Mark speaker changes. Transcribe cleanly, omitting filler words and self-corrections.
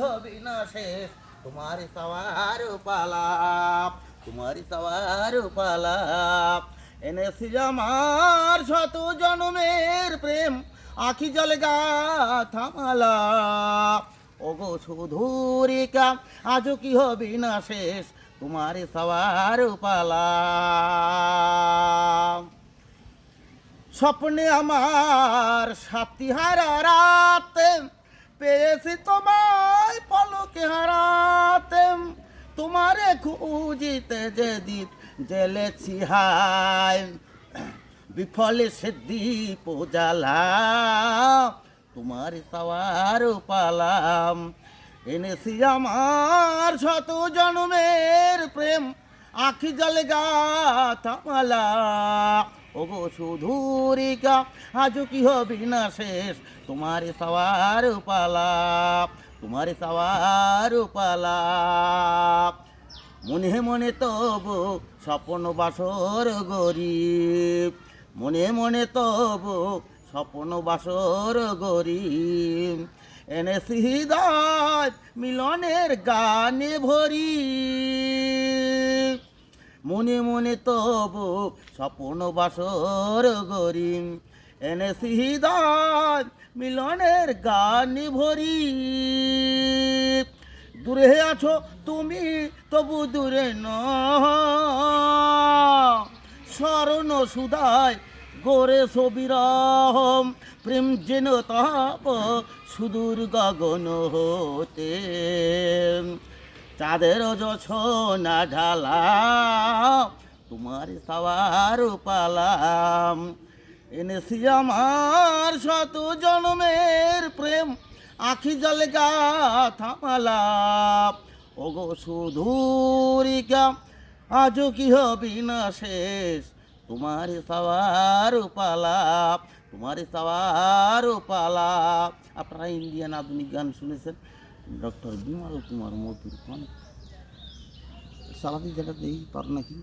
Speaker 1: হবে না শেষ তোমারি সওয়ার পালা, তোমারি সওয়ার পালা। এনেছি আমার শত জন্মের প্রেম, আখি জলে গাথা মালা। ওগো সুধুরিকা আজও কি হবে না শেষ তোমারি সওয়ার পালা। স্বপ্নে আমার সাপ্তিহারা রাতে পেয়েছি তোমায় পলকে হারাতে। তোমারে খুঁজিতে যেদিন জেলেছি হায়, বিফলে সে দীপ জ্বালা তোমার সওয়ার পালাম। এনেছি আমার শত জন্মের প্রেম, আখি জলে গাথা মালা। ওগো সুধুরিকা আজও কি হবে না শেষ তোমার সওয়ার পালা, তোমার সওয়ার পালা। মনে মনে তবু স্বপ্ন বাসর গরিব, মনে মনে তবু স্বপ্ন বাসর গরিব। এনেছি হৃদয় মিলনের গানে ভরি, মনে মনে তবু স্বপ্ন বাসর গরিম। এনেছি হৃদয় মিলনের গানে ভরি। দূরে আছো তুমি তবু দূরে ন, স্মরণ সুধায় গোরে সবিরহম। প্রেম যেন তাপ সুদূর গগন হতে, চাঁদের জোছনা ঢালা তোমার সওয়ার পালাম। এনেছি আমার শত জন্মের প্রেম, আখি জলে গাথা মালা। ওগো সুধুরিকা আজও কি হবে না শেষ তোমার সওয়ার পালা, তোমার সওয়ার পালা। আপনারা ইন্ডিয়ান আধুনিক গান শুনেছেন ডক্টর বিমল কুমার মধুর কণ্ঠ। সালাদি জায়গাতে এই পার নাকি।